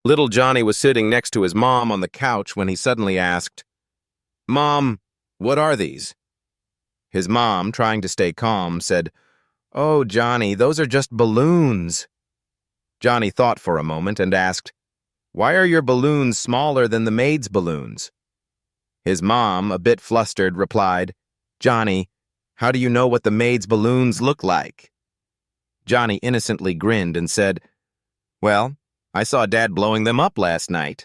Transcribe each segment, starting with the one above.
Little Johnny was sitting next to his mom on the couch when he suddenly asked, "Mom, what are these?" His mom, trying to stay calm, said, "Oh, Johnny, those are just balloons." Johnny thought for a moment and asked, "Why are your balloons smaller than the maid's balloons?" His mom, a bit flustered, replied, "Johnny, how do you know what the maid's balloons look like?" Johnny innocently grinned and said, "Well, I saw Dad blowing them up last night."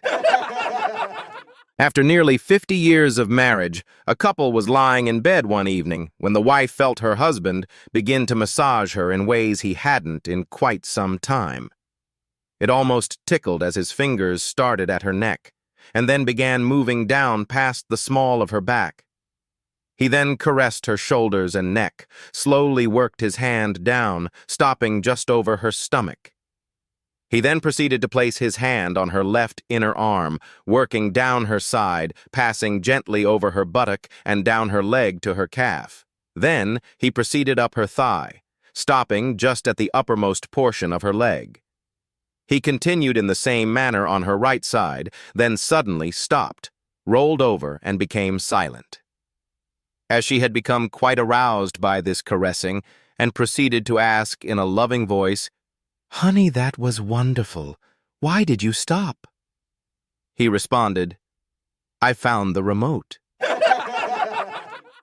After nearly 50 years of marriage, a couple was lying in bed one evening when the wife felt her husband begin to massage her in ways he hadn't in quite some time. It almost tickled as his fingers started at her neck, and then began moving down past the small of her back. He then caressed her shoulders and neck, slowly worked his hand down, stopping just over her stomach. He then proceeded to place his hand on her left inner arm, working down her side, passing gently over her buttock and down her leg to her calf. Then he proceeded up her thigh, stopping just at the uppermost portion of her leg. He continued in the same manner on her right side, then suddenly stopped, rolled over, and became silent. As she had become quite aroused by this caressing, and proceeded to ask in a loving voice, "Honey, that was wonderful. Why did you stop?" He responded, "I found the remote."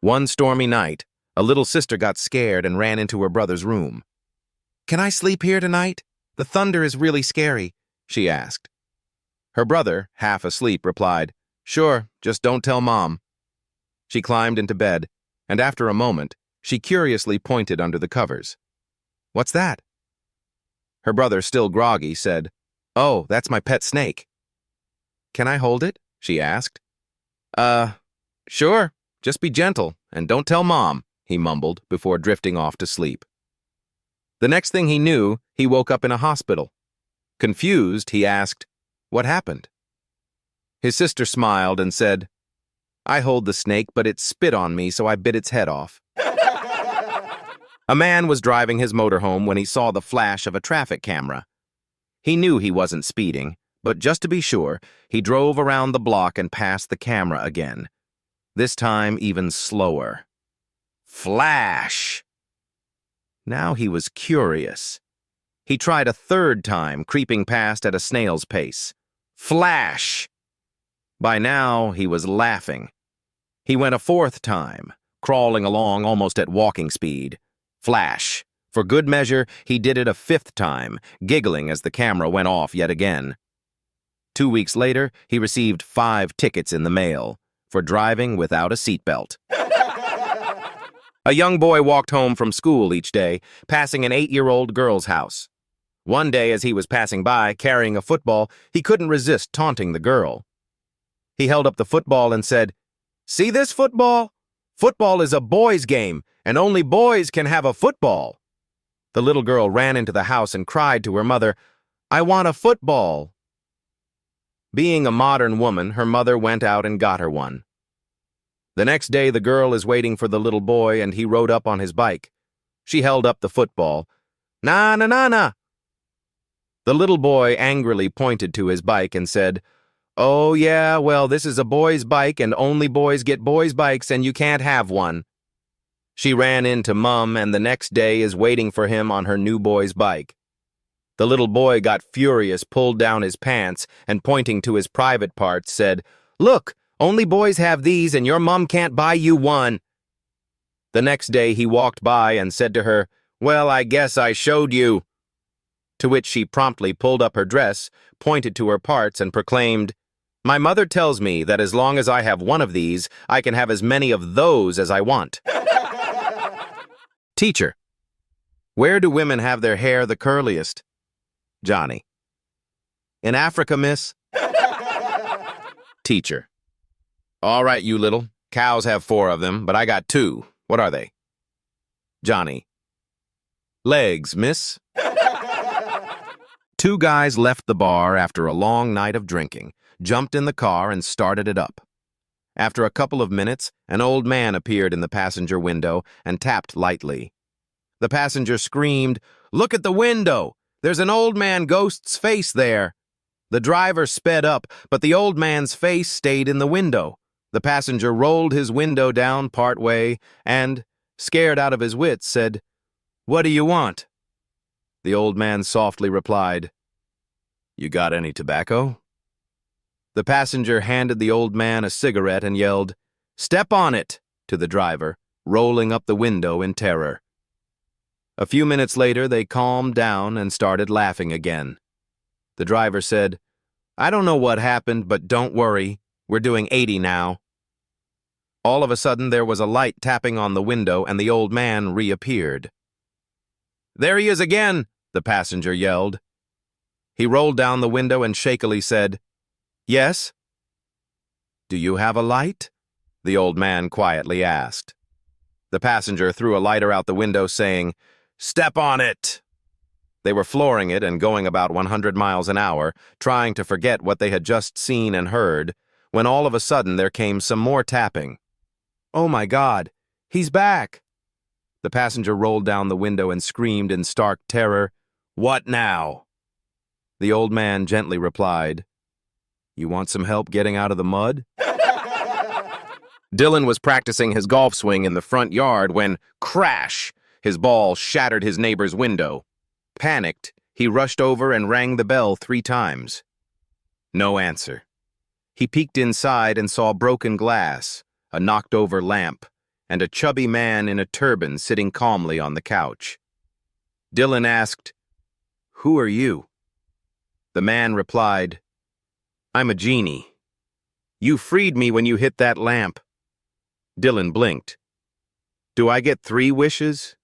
One stormy night, a little sister got scared and ran into her brother's room. "Can I sleep here tonight? The thunder is really scary," she asked. Her brother, half asleep, replied, "Sure, just don't tell Mom." She climbed into bed, and after a moment, she curiously pointed under the covers. "What's that?" Her brother, still groggy, said, "Oh, that's my pet snake." "Can I hold it?" she asked. Sure, just be gentle, and don't tell Mom," he mumbled before drifting off to sleep. The next thing he knew, he woke up in a hospital. Confused, he asked, "What happened?" His sister smiled and said, "I hold the snake, but it spit on me, so I bit its head off." A man was driving his motorhome when he saw the flash of a traffic camera. He knew he wasn't speeding, but just to be sure, he drove around the block and passed the camera again. This time even slower. Flash! Now he was curious. He tried a third time, creeping past at a snail's pace. Flash! By now, he was laughing. He went a fourth time, crawling along almost at walking speed. Flash! For good measure, he did it a fifth time, giggling as the camera went off yet again. 2 weeks later, he received 5 tickets in the mail for driving without a seatbelt. A young boy walked home from school each day, passing an 8-year-old girl's house. One day, as he was passing by, carrying a football, he couldn't resist taunting the girl. He held up the football and said, "See this football? Football is a boys' game, and only boys can have a football." The little girl ran into the house and cried to her mother, "I want a football." Being a modern woman, her mother went out and got her one. The next day, the girl is waiting for the little boy, and he rode up on his bike. She held up the football. "Na, na, na, na." The little boy angrily pointed to his bike and said, "Oh, yeah, well, this is a boy's bike, and only boys get boys' bikes, and you can't have one." She ran into Mum, and the next day is waiting for him on her new boy's bike. The little boy got furious, pulled down his pants, and pointing to his private parts, said, "Look, only boys have these, and your mum can't buy you one." The next day he walked by and said to her, "Well, I guess I showed you." To which she promptly pulled up her dress, pointed to her parts, and proclaimed, "My mother tells me that as long as I have one of these, I can have as many of those as I want." Teacher: "Where do women have their hair the curliest?" Johnny: "In Africa, miss." Teacher: "All right, you little. Cows have 4 of them, but I got 2. What are they?" Johnny: "Legs, miss." 2 guys left the bar after a long night of drinking, jumped in the car, and started it up. After a couple of minutes, an old man appeared in the passenger window and tapped lightly. The passenger screamed, "Look at the window! There's an old man ghost's face there!" The driver sped up, but the old man's face stayed in the window. The passenger rolled his window down part way and, scared out of his wits, said, "What do you want?" The old man softly replied, "You got any tobacco?" The passenger handed the old man a cigarette and yelled, "Step on it!" to the driver, rolling up the window in terror. A few minutes later, they calmed down and started laughing again. The driver said, "I don't know what happened, but don't worry. We're doing 80 now." All of a sudden, there was a light tapping on the window, and the old man reappeared. "There he is again!" the passenger yelled. He rolled down the window and shakily said, "Yes?" "Do you have a light?" the old man quietly asked. The passenger threw a lighter out the window, saying, "Step on it!" They were flooring it and going about 100 miles an hour, trying to forget what they had just seen and heard, when all of a sudden there came some more tapping. "Oh my God, he's back!" The passenger rolled down the window and screamed in stark terror, "What now?" The old man gently replied, "You want some help getting out of the mud?" Dylan was practicing his golf swing in the front yard when, crash, his ball shattered his neighbor's window. Panicked, he rushed over and rang the bell 3 times. No answer. He peeked inside and saw broken glass, a knocked-over lamp, and a chubby man in a turban sitting calmly on the couch. Dylan asked, "Who are you?" The man replied, "I'm a genie. You freed me when you hit that lamp." Dylan blinked. "Do I get 3 wishes?"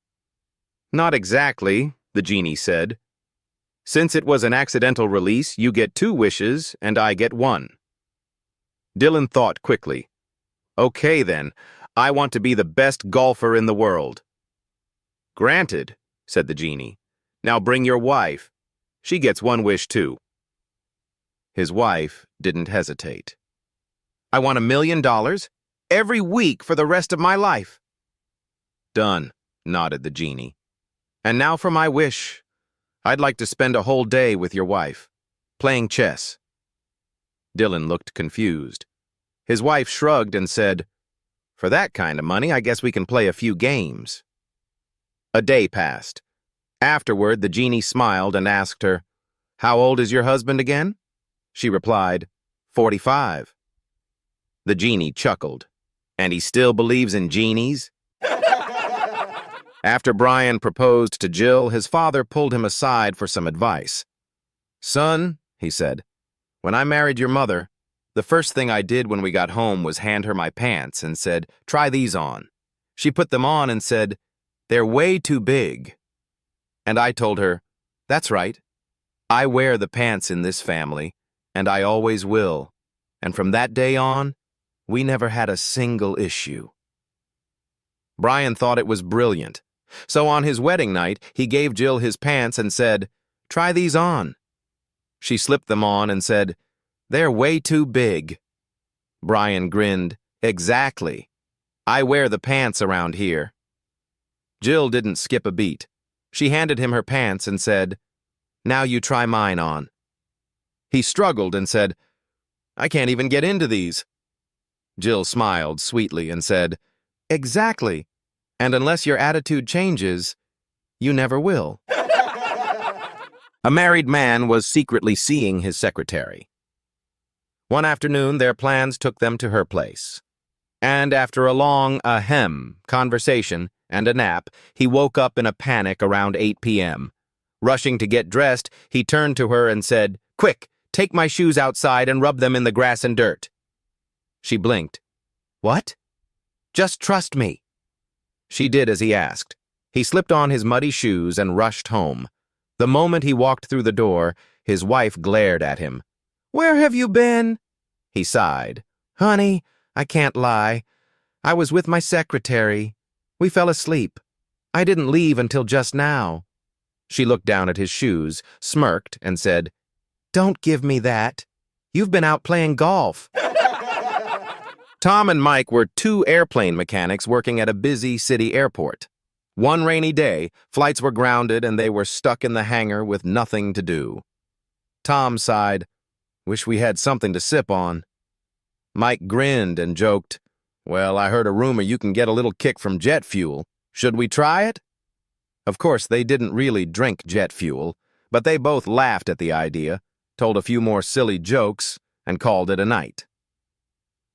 "Not exactly," the genie said. "Since it was an accidental release, you get 2 wishes, and I get 1. Dylan thought quickly. "Okay, then. I want to be the best golfer in the world." "Granted," said the genie. "Now bring your wife. She gets 1 wish, too." His wife didn't hesitate. "I want $1 million every week for the rest of my life." "Done," nodded the genie. "And now for my wish. I'd like to spend a whole day with your wife, playing chess." Dylan looked confused. His wife shrugged and said, "For that kind of money, I guess we can play a few games." A day passed. Afterward, the genie smiled and asked her, "How old is your husband again?" She replied, 45. The genie chuckled. "And he still believes in genies?" After Brian proposed to Jill, his father pulled him aside for some advice. "Son," he said, "when I married your mother, the first thing I did when we got home was hand her my pants and said, 'Try these on.' She put them on and said, 'They're way too big.' And I told her, 'That's right. I wear the pants in this family, and I always will.' And from that day on, we never had a single issue." Brian thought it was brilliant. So on his wedding night, he gave Jill his pants and said, "Try these on." She slipped them on and said, "They're way too big." Brian grinned, "Exactly. I wear the pants around here." Jill didn't skip a beat. She handed him her pants and said, "Now you try mine on." He struggled and said, "I can't even get into these." Jill smiled sweetly and said, "Exactly. And unless your attitude changes, you never will." A married man was secretly seeing his secretary. One afternoon, their plans took them to her place. And after a long conversation and a nap, he woke up in a panic around 8 p.m. Rushing to get dressed, he turned to her and said, "Quick, take my shoes outside and rub them in the grass and dirt." She blinked. "What?" "Just trust me." She did as he asked. He slipped on his muddy shoes and rushed home. The moment he walked through the door, his wife glared at him. "Where have you been?" He sighed. "Honey, I can't lie. I was with my secretary. We fell asleep. I didn't leave until just now." She looked down at his shoes, smirked, and said, "Don't give me that. You've been out playing golf." Tom and Mike were 2 airplane mechanics working at a busy city airport. One rainy day, flights were grounded and they were stuck in the hangar with nothing to do. Tom sighed, Wish we had something to sip on. Mike grinned and joked, "Well, I heard a rumor you can get a little kick from jet fuel. Should we try it?" Of course, they didn't really drink jet fuel, but they both laughed at the idea, told a few more silly jokes, and called it a night.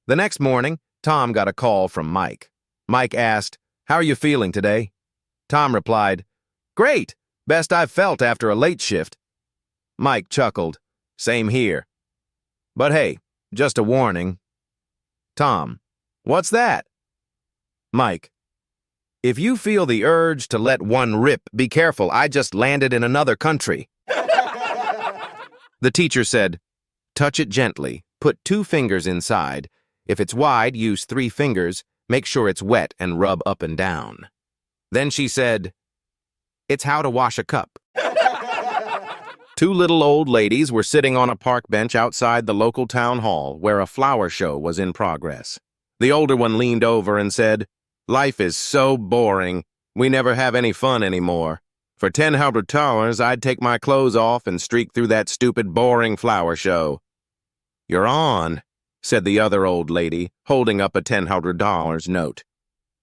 The next morning, Tom got a call from Mike. Mike asked, "How are you feeling today?" Tom replied, "Great, best I've felt after a late shift." Mike chuckled, "Same here. But hey, just a warning." Tom, "What's that?" Mike, "If you feel the urge to let one rip, be careful, I just landed in another country." The teacher said, "Touch it gently, put 2 fingers inside. If it's wide, use 3 fingers, make sure it's wet and rub up and down." Then she said, "It's how to wash a cup." 2 little old ladies were sitting on a park bench outside the local town hall where a flower show was in progress. The older one leaned over and said, "Life is so boring. We never have any fun anymore. For $10, I'd take my clothes off and streak through that stupid, boring flower show." "You're on," said the other old lady, holding up a $10 note.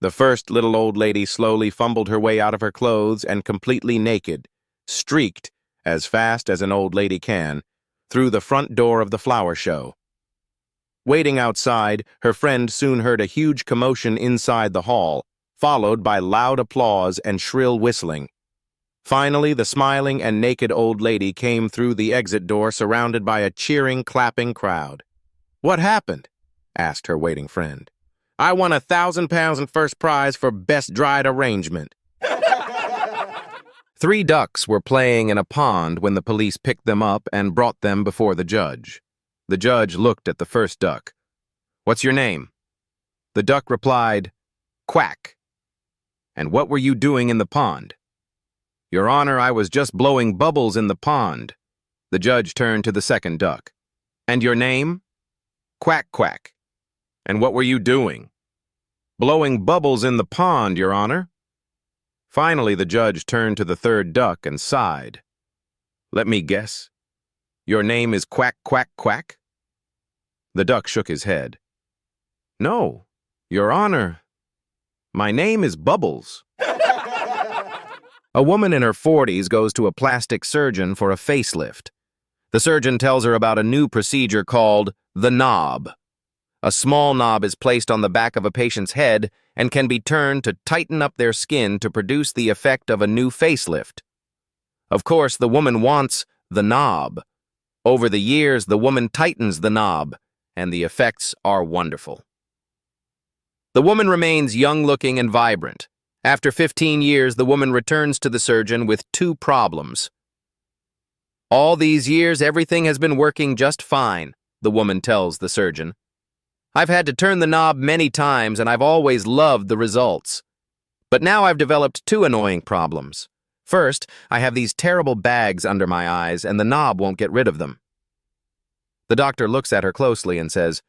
The first little old lady slowly fumbled her way out of her clothes and completely naked, streaked, as fast as an old lady can, through the front door of the flower show. Waiting outside, her friend soon heard a huge commotion inside the hall, followed by loud applause and shrill whistling. Finally, the smiling and naked old lady came through the exit door surrounded by a cheering, clapping crowd. "What happened?" asked her waiting friend. "I won £1,000 in first prize for best dried arrangement." 3 ducks were playing in a pond when the police picked them up and brought them before the judge. The judge looked at the first duck. "What's your name?" The duck replied, "Quack." "And what were you doing in the pond?" "Your Honor, I was just blowing bubbles in the pond." The judge turned to the second duck. "And your name?" "Quack Quack." "And what were you doing?" "Blowing bubbles in the pond, Your Honor." Finally, the judge turned to the third duck and sighed. "Let me guess. Your name is Quack Quack Quack?" The duck shook his head. "No, Your Honor. My name is Bubbles." A woman in her 40s goes to a plastic surgeon for a facelift. The surgeon tells her about a new procedure called the knob. A small knob is placed on the back of a patient's head and can be turned to tighten up their skin to produce the effect of a new facelift. Of course, the woman wants the knob. Over the years, the woman tightens the knob, and the effects are wonderful. The woman remains young-looking and vibrant. After 15 years, the woman returns to the surgeon with 2 problems. "All these years, everything has been working just fine," the woman tells the surgeon. "I've had to turn the knob many times, and I've always loved the results. But now I've developed 2 annoying problems. First, I have these terrible bags under my eyes, and the knob won't get rid of them." The doctor looks at her closely and says,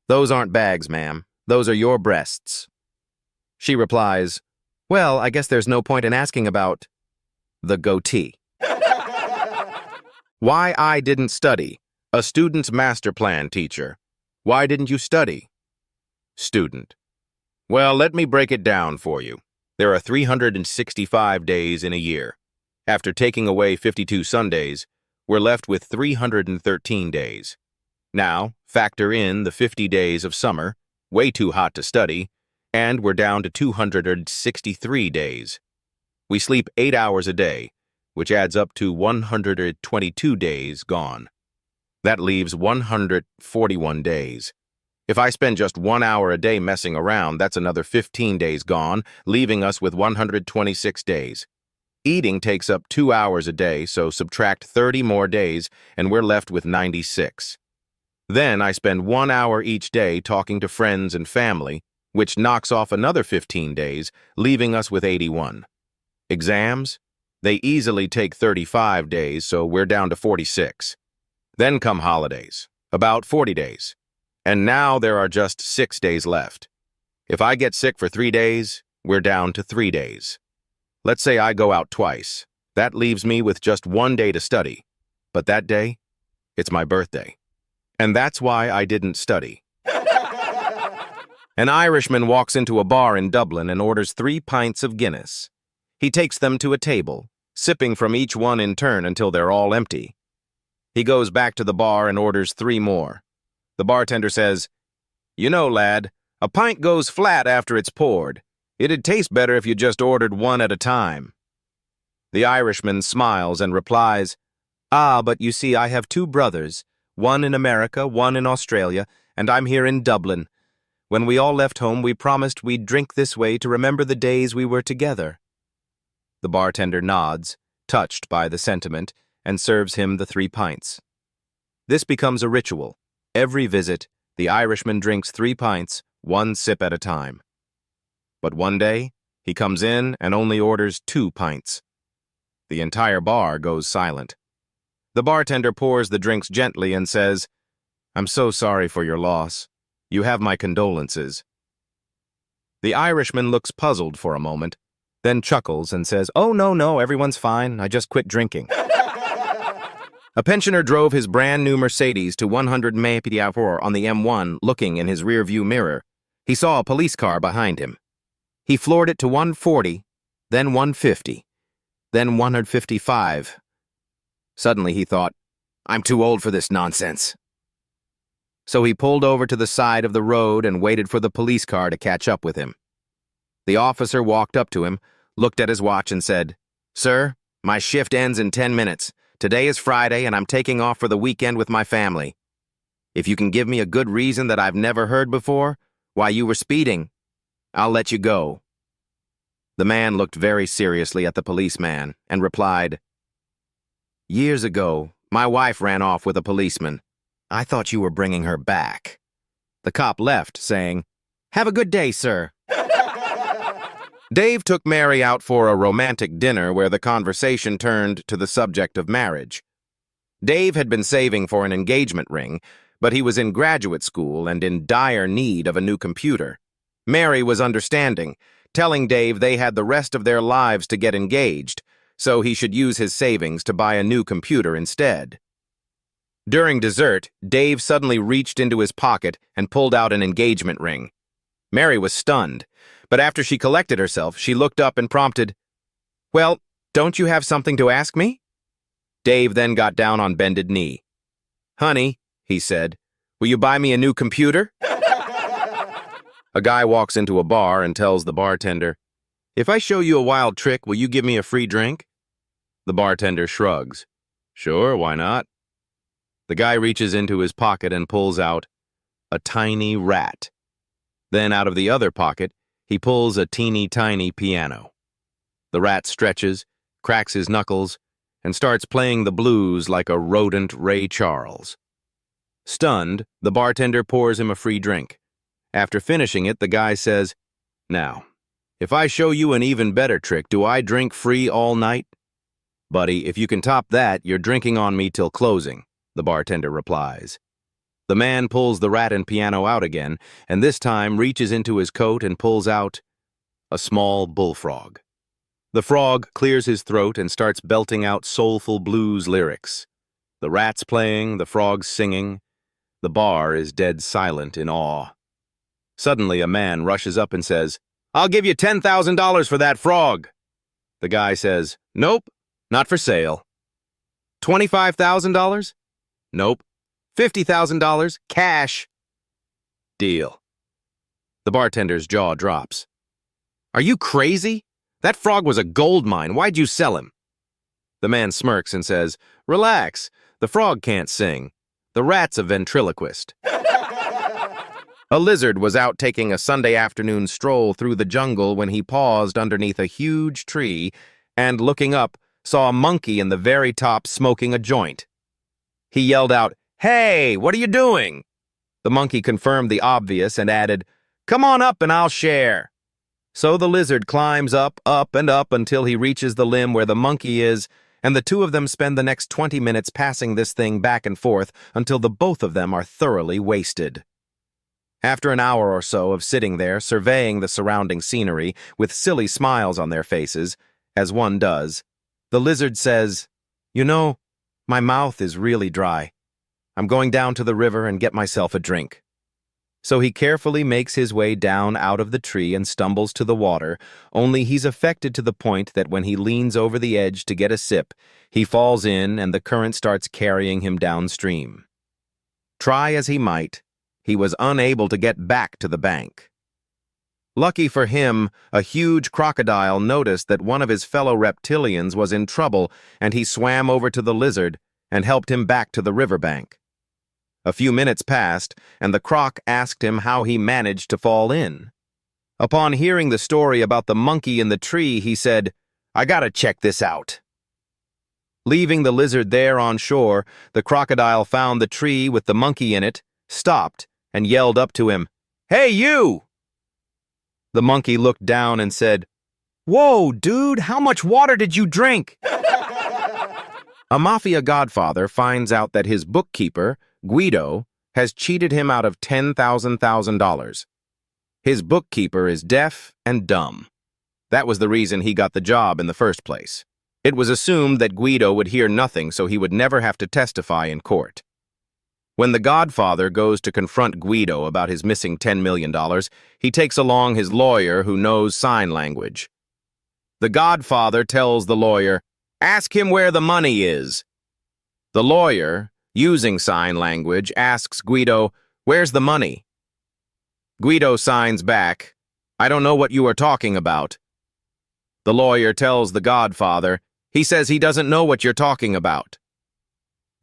"Those aren't bags, ma'am. Those are your breasts." She replies, "Well, I guess there's no point in asking about the goatee." Why I didn't study. A student's master plan teacher. "Why didn't you study?" Student. "Well, let me break it down for you. There are 365 days in a year. After taking away 52 Sundays, we're left with 313 days. Now, factor in the 50 days of summer, way too hot to study, and we're down to 263 days. We sleep 8 hours a day, which adds up to 122 days gone. That leaves 141 days. If I spend just 1 hour a day messing around, that's another 15 days gone, leaving us with 126 days. Eating takes up 2 hours a day, so subtract 30 more days, and we're left with 96. Then I spend 1 hour each day talking to friends and family, which knocks off another 15 days, leaving us with 81. Exams? They easily take 35 days, so we're down to 46. Then come holidays, about 40 days. And now there are just 6 days left. If I get sick for 3 days, we're down to 3 days. Let's say I go out twice. That leaves me with just 1 day to study. But that day, it's my birthday. And that's why I didn't study. An Irishman walks into a bar in Dublin and orders 3 pints of Guinness. He takes them to a table, sipping from each one in turn until they're all empty. He goes back to the bar and orders 3 more. The bartender says, "You know, lad, a pint goes flat after it's poured. It'd taste better if you just ordered one at a time." The Irishman smiles and replies, "Ah, but you see, I have 2 brothers, one in America, one in Australia, and I'm here in Dublin. When we all left home, we promised we'd drink this way to remember the days we were together." The bartender nods, touched by the sentiment, and serves him the 3 pints. This becomes a ritual. Every visit, the Irishman drinks 3 pints, 1 sip at a time. But one day, he comes in and only orders 2 pints. The entire bar goes silent. The bartender pours the drinks gently and says, "I'm so sorry for your loss. You have my condolences." The Irishman looks puzzled for a moment, then chuckles and says, "Oh, no, everyone's fine. I just quit drinking." A pensioner drove his brand-new Mercedes to 100 mph on the M1, looking in his rear-view mirror. He saw a police car behind him. He floored it to 140, then 150, then 155. Suddenly he thought, "I'm too old for this nonsense." So he pulled over to the side of the road and waited for the police car to catch up with him. The officer walked up to him, looked at his watch and said, "Sir, my shift ends in 10 minutes. Today is Friday and I'm taking off for the weekend with my family. If you can give me a good reason that I've never heard before, why you were speeding, I'll let you go." The man looked very seriously at the policeman and replied, "Years ago, my wife ran off with a policeman. I thought you were bringing her back." The cop left, saying, "Have a good day, sir." Dave took Mary out for a romantic dinner where the conversation turned to the subject of marriage. Dave had been saving for an engagement ring, but he was in graduate school and in dire need of a new computer. Mary was understanding, telling Dave they had the rest of their lives to get engaged, so he should use his savings to buy a new computer instead. During dessert, Dave suddenly reached into his pocket and pulled out an engagement ring. Mary was stunned, but after she collected herself, she looked up and prompted, "Well, don't you have something to ask me?" Dave then got down on bended knee. "Honey," he said, "will you buy me a new computer?" A guy walks into a bar and tells the bartender, "If I show you a wild trick, will you give me a free drink?" The bartender shrugs. "Sure, why not?" The guy reaches into his pocket and pulls out a tiny rat. Then out of the other pocket, he pulls a teeny-tiny piano. The rat stretches, cracks his knuckles, and starts playing the blues like a rodent Ray Charles. Stunned, the bartender pours him a free drink. After finishing it, the guy says, "Now, if I show you an even better trick, do I drink free all night?" "Buddy, if you can top that, you're drinking on me till closing," the bartender replies. The man pulls the rat and piano out again, and this time reaches into his coat and pulls out a small bullfrog. The frog clears his throat and starts belting out soulful blues lyrics. The rat's playing, the frog's singing. The bar is dead silent in awe. Suddenly, a man rushes up and says, "I'll give you $10,000 for that frog." The guy says, "Nope, not for sale." $25,000? Nope. $50,000, cash. Deal. The bartender's jaw drops. "Are you crazy? That frog was a gold mine. Why'd you sell him?" The man smirks and says, "Relax. The frog can't sing. The rat's a ventriloquist." A lizard was out taking a Sunday afternoon stroll through the jungle when he paused underneath a huge tree and, looking up, saw a monkey in the very top smoking a joint. He yelled out, "Hey, what are you doing?" The monkey confirmed the obvious and added, "Come on up and I'll share." So the lizard climbs up and up until he reaches the limb where the monkey is, and the two of them spend the next 20 minutes passing this thing back and forth until the both of them are thoroughly wasted. After an hour or so of sitting there surveying the surrounding scenery with silly smiles on their faces, as one does, the lizard says, "You know, my mouth is really dry. I'm going down to the river and get myself a drink." So he carefully makes his way down out of the tree and stumbles to the water, only he's affected to the point that when he leans over the edge to get a sip, he falls in and the current starts carrying him downstream. Try as he might, he was unable to get back to the bank. Lucky for him, a huge crocodile noticed that one of his fellow reptilians was in trouble, and he swam over to the lizard and helped him back to the riverbank. A few minutes passed, and the croc asked him how he managed to fall in. Upon hearing the story about the monkey in the tree, he said, "I gotta check this out." Leaving the lizard there on shore, the crocodile found the tree with the monkey in it, stopped, and yelled up to him, "Hey, you!" The monkey looked down and said, "Whoa, dude, how much water did you drink?" A mafia godfather finds out that his bookkeeper, Guido, has cheated him out of $10,000. His bookkeeper is deaf and dumb. That was the reason he got the job in the first place. It was assumed that Guido would hear nothing, so he would never have to testify in court. When the Godfather goes to confront Guido about his missing $10 million, he takes along his lawyer who knows sign language. The Godfather tells the lawyer, "Ask him where the money is." The lawyer, using sign language, asks Guido, "Where's the money?" Guido signs back, "I don't know what you are talking about." The lawyer tells the Godfather, "He says he doesn't know what you're talking about."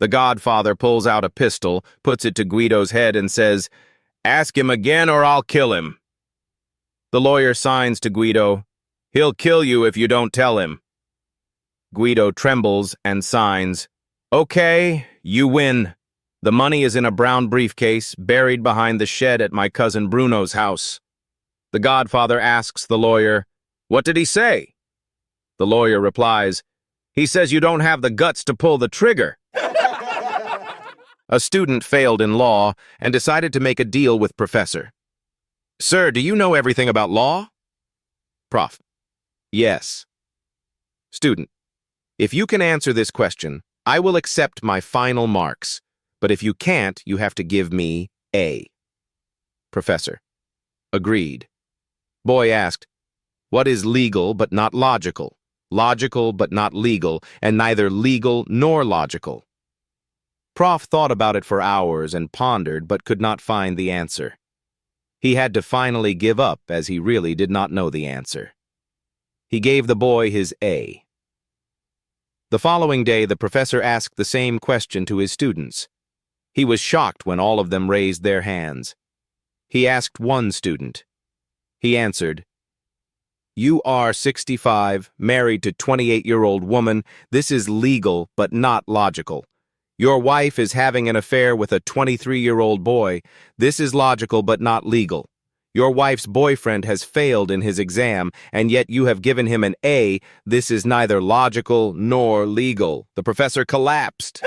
The Godfather pulls out a pistol, puts it to Guido's head and says, "Ask him again or I'll kill him." The lawyer signs to Guido, "He'll kill you if you don't tell him." Guido trembles and signs, "Okay, you win. The money is in a brown briefcase buried behind the shed at my cousin Bruno's house." The Godfather asks the lawyer, "What did he say?" The lawyer replies, "He says you don't have the guts to pull the trigger." A student failed in law and decided to make a deal with Professor. "Sir, do you know everything about law?" Prof: "Yes." Student: "If you can answer this question, I will accept my final marks, but if you can't, you have to give me A." Professor: "Agreed." Boy asked, "What is legal but not logical, logical but not legal, and neither legal nor logical?" Prof thought about it for hours and pondered but could not find the answer. He had to finally give up as he really did not know the answer. He gave the boy his A. The following day, the professor asked the same question to his students. He was shocked when all of them raised their hands. He asked one student. He answered, "You are 65, married to 28-year-old woman. This is legal but not logical. Your wife is having an affair with a 23-year-old boy. This is logical but not legal. Your wife's boyfriend has failed in his exam, and yet you have given him an A. This is neither logical nor legal." The professor collapsed.